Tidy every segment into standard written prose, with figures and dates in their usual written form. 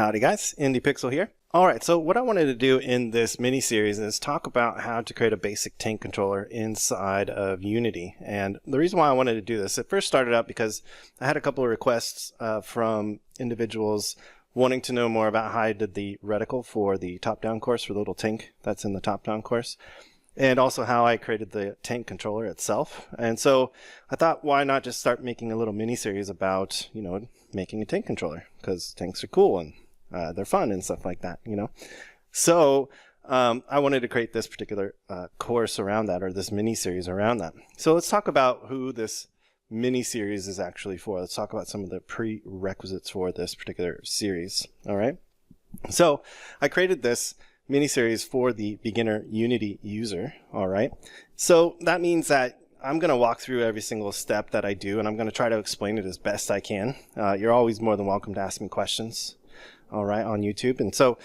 Howdy guys, IndiePixel here. Alright, so what I wanted to do in this mini-series is talk about how to create a basic tank controller inside of Unity. And the reason why I wanted to do this, it first started out because I had a couple of requests from individuals wanting to know more about how I did the reticle for the top-down course, for the little tank that's in the top-down course, and also how I created the tank controller itself. And so I thought, why not just start making a little mini-series about, making a tank controller, because tanks are cool and they're fun and stuff like that, So I wanted to create this particular course around that, or this mini-series around that. So let's talk about who this mini-series is actually for. Let's talk about some of the prerequisites for this particular series. All right. So I created this mini-series for the beginner Unity user. All right. So that means that I'm going to walk through every single step that I do, and I'm going to try to explain it as best I can. You're always more than welcome to ask me questions, all right, on YouTube. And so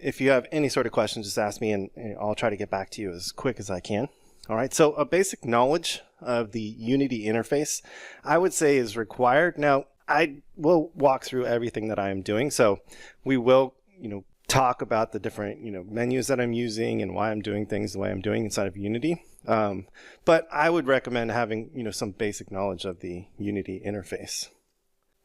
if you have any sort of questions, just ask me, and I'll try to get back to you as quick as I can. All right, so a basic knowledge of the Unity interface, I would say, is required. Now, I will walk through everything that I am doing. So we will, talk about the different, menus that I'm using and why I'm doing things the way I'm doing inside of Unity. But I would recommend having, some basic knowledge of the Unity interface.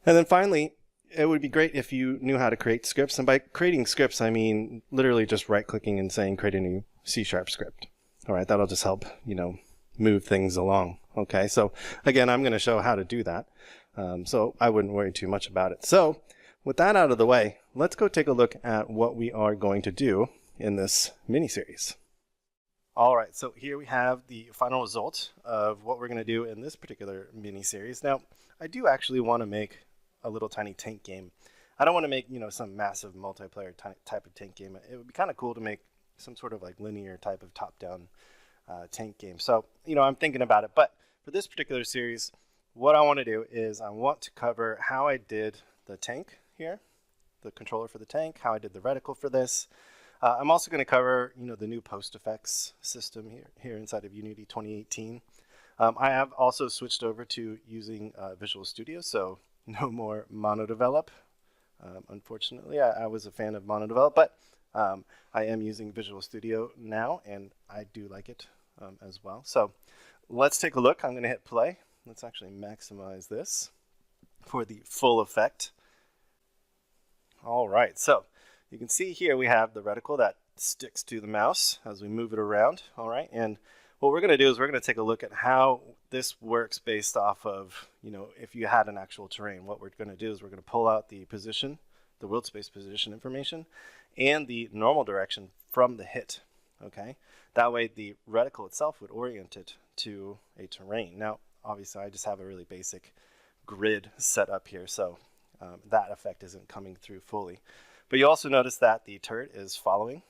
And then finally, it would be great if you knew how to create scripts. And by creating scripts, I mean literally just right-clicking and saying create a new C# script. All right, that'll just help, move things along. Okay, so again, I'm going to show how to do that. So I wouldn't worry too much about it. So with that out of the way, let's go take a look at what we are going to do in this mini-series. All right, so here we have the final result of what we're going to do in this particular mini-series. Now, I do actually want to make a little tiny tank game. I don't want to make, some massive multiplayer type of tank game. It would be kind of cool to make some sort of like linear type of top-down tank game. So, I'm thinking about it. But for this particular series, what I want to do is I want to cover how I did the tank here, the controller for the tank, how I did the reticle for this. I'm also going to cover, the new post effects system here inside of Unity 2018. I have also switched over to using Visual Studio, so no more mono-develop. Unfortunately, I was a fan of mono-develop, but I am using Visual Studio now, and I do like it as well. So let's take a look. I'm going to hit play. Let's actually maximize this for the full effect. All right, so you can see here we have the reticle that sticks to the mouse as we move it around. All right, and what we're going to do is we're going to take a look at how this works based off of, if you had an actual terrain. What we're going to do is we're going to pull out the position, the world space position information, and the normal direction from the hit. Okay, that way the reticle itself would orient it to a terrain. Now, obviously, I just have a really basic grid set up here, so that effect isn't coming through fully. But you also notice that the turret is following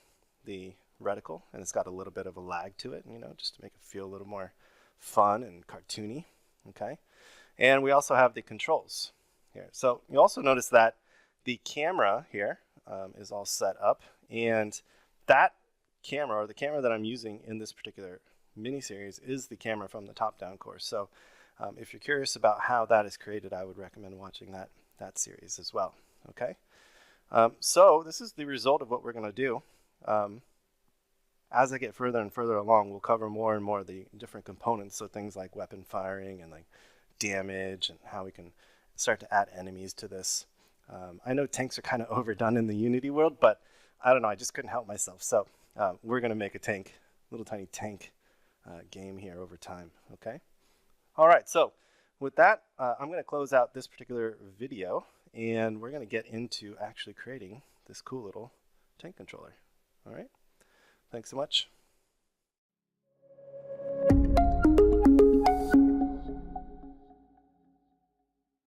the reticle, and it's got a little bit of a lag to it, just to make it feel a little more fun and cartoony. Okay, and we also have the controls here. So you also notice that the camera here is all set up, and that camera, or the camera that I'm using in this particular mini-series, is the camera from the top-down course. So if you're curious about how that is created, I would recommend watching that series as well. Okay, so this is the result of what we're going to do. As I get further and further along, we'll cover more and more of the different components, so things like weapon firing and like damage, and how we can start to add enemies to this. I know tanks are kind of overdone in the Unity world, but I don't know, I just couldn't help myself. So we're going to make a tank, little tiny tank game here over time. Okay. All right, so with that, I'm going to close out this particular video, and we're going to get into actually creating this cool little tank controller. All right, thanks so much.